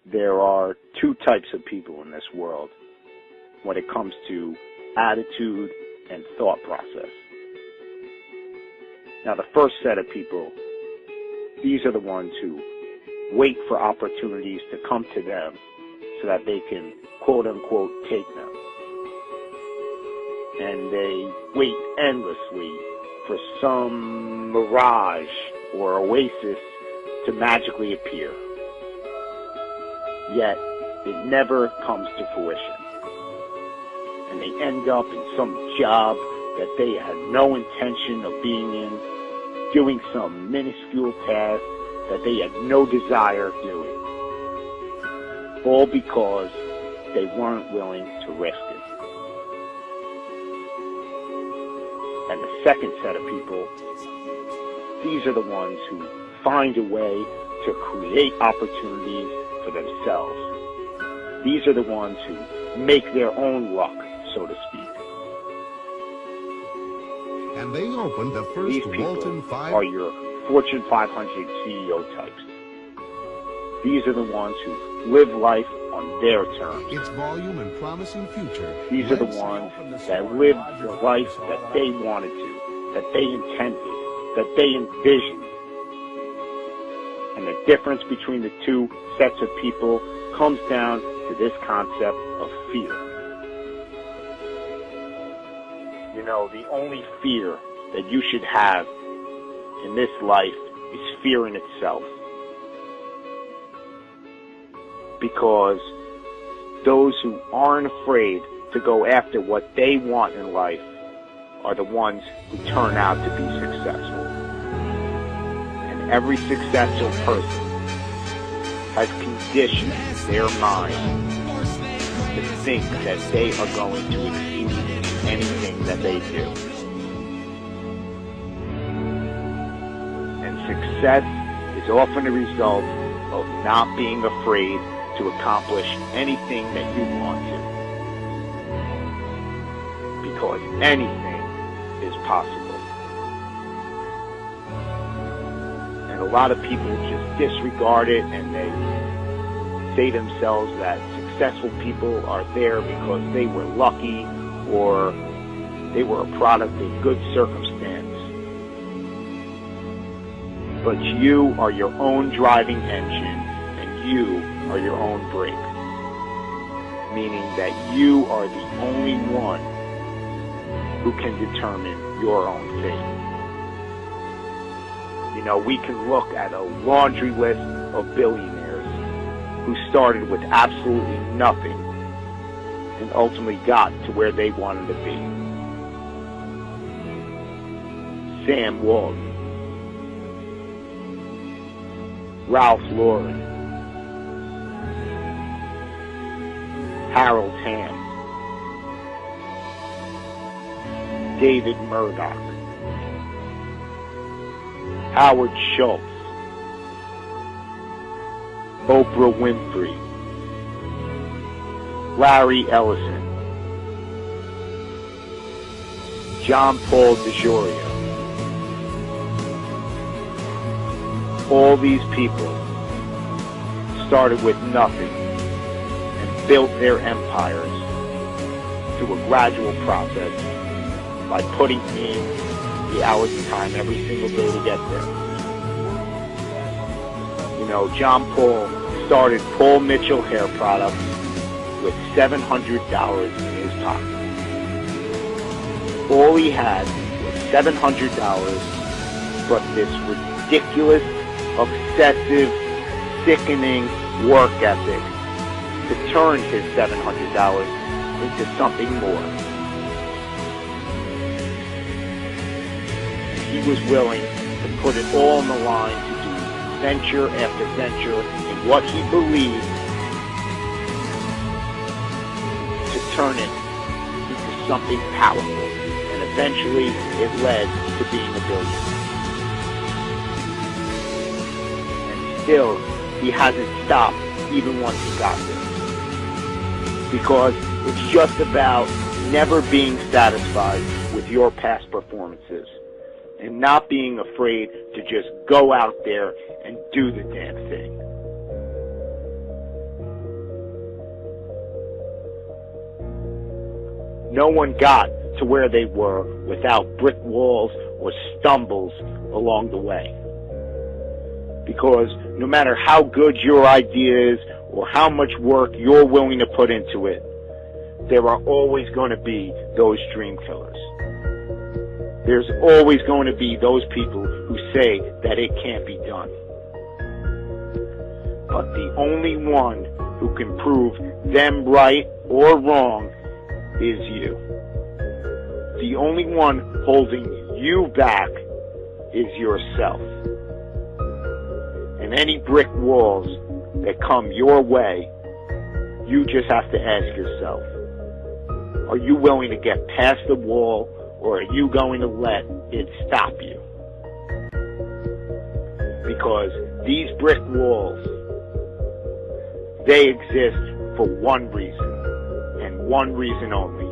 there are two types of people in this world when it comes to attitude and thought process. Now, the first set of people, these are the ones who wait for opportunities to come to them so that they can, quote unquote, take them. And they wait endlessly for some mirage or oasis to magically appear. Yet, it never comes to fruition. And they end up in some job that they had no intention of being in, doing some minuscule task that they had no desire of doing. All because they weren't willing to risk it. And the second set of people, these are the ones who find a way to create opportunities for themselves. These are the ones who make their own luck, so to speak. And they opened the first These people Walton 5 are your Fortune 500 CEO types. These are the ones who live life on their terms. its volume and promising future. These are the ones that live the life that they wanted to, that they intended, that they envisioned. And the difference between the two sets of people comes down to this concept of fear. You know, the only fear that you should have in this life is fear in itself. Because those who aren't afraid to go after what they want in life are the ones who turn out to be successful. And every successful person has conditioned their mind to think that they are going to exceed in anything that they do. And success is often a result of not being afraid to accomplish anything that you want to. Because anything is possible. And a lot of people just disregard it, and they say to themselves that successful people are there because they were lucky or they were a product of good circumstance. But you are your own driving engine, and you are your own brake. Meaning that you are the only one who can determine your own fate. You know, we can look at a laundry list of billionaires who started with absolutely nothing and ultimately got to where they wanted to be. Sam Walton, Ralph Lauren, Harold Hamm, David Murdoch, Howard Schultz, Oprah Winfrey, Larry Ellison, John Paul DeJoria. All these people started with nothing and built their empires through a gradual process by putting in the hours of time every single day to get there. You know, John Paul started Paul Mitchell Hair Products with $700 in his pocket. All he had was $700, but this ridiculous, obsessive, sickening work ethic to turn his $700 into something more. He was willing to put it all on the line to do venture after venture in what he believed to turn it into something powerful. And eventually it led to being a billionaire. And still, he hasn't stopped even once he got there. Because it's just about never being satisfied with your past performances and not being afraid to just go out there and do the damn thing. No one got to where they were without brick walls or stumbles along the way. Because no matter how good your idea is or how much work you're willing to put into it, there are always going to be those dream killers. There's always going to be those people who say that it can't be done. But the only one who can prove them right or wrong is you. The only one holding you back is yourself. And any brick walls that come your way, you just have to ask yourself, are you willing to get past the wall, or are you going to let it stop you? Because these brick walls, they exist for one reason, and one reason only,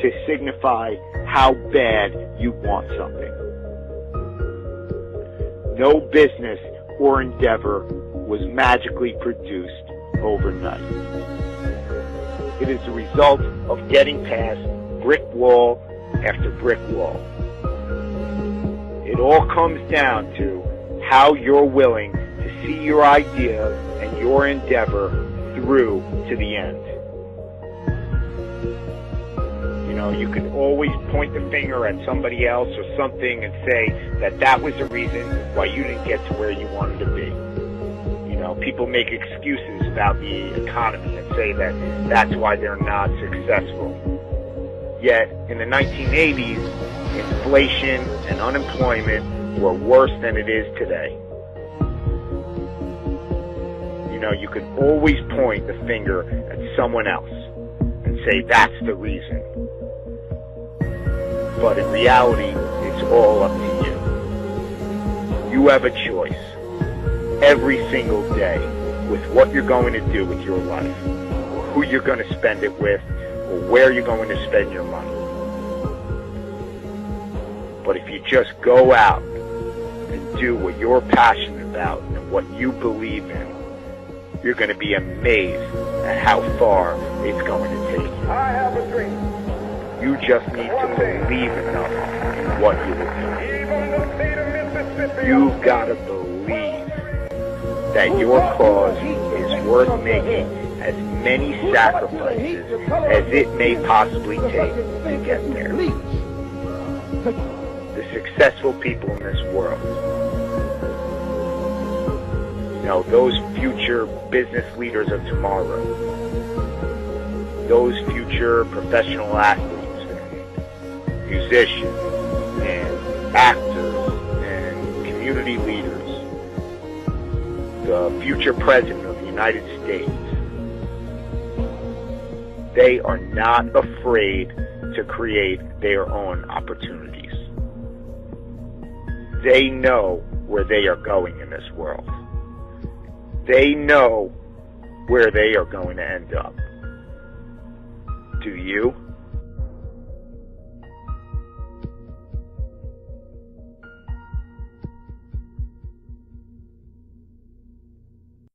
to signify how bad you want something. No business or endeavor was magically produced overnight. It is the result of getting past brick wall after brick wall. It all comes down to how you're willing to see your idea and your endeavor through to the end. You know, you can always point the finger at somebody else or something and say that that was the reason why you didn't get to where you wanted to be. You know, people make excuses about the economy and say that that's why they're not successful. Yet, in the 1980s, inflation and unemployment were worse than it is today. You know, you can always point the finger at someone else and say that's the reason. But in reality, it's all up to you. You have a choice every single day with what you're going to do with your life, or who you're going to spend it with, or where you're going to spend your money. But if you just go out and do what you're passionate about and what you believe in, you're going to be amazed at how far it's going to take you. I have a dream. You just need to believe enough in what you will do. You've got to believe that your cause is worth making as many sacrifices as it may possibly take to get there. The successful people in this world, you know, those future business leaders of tomorrow, those future professional athletes, musicians, and actors, and community leaders, the future president of the United States, they are not afraid to create their own opportunities. They know where they are going in this world. They know where they are going to end up. Do you?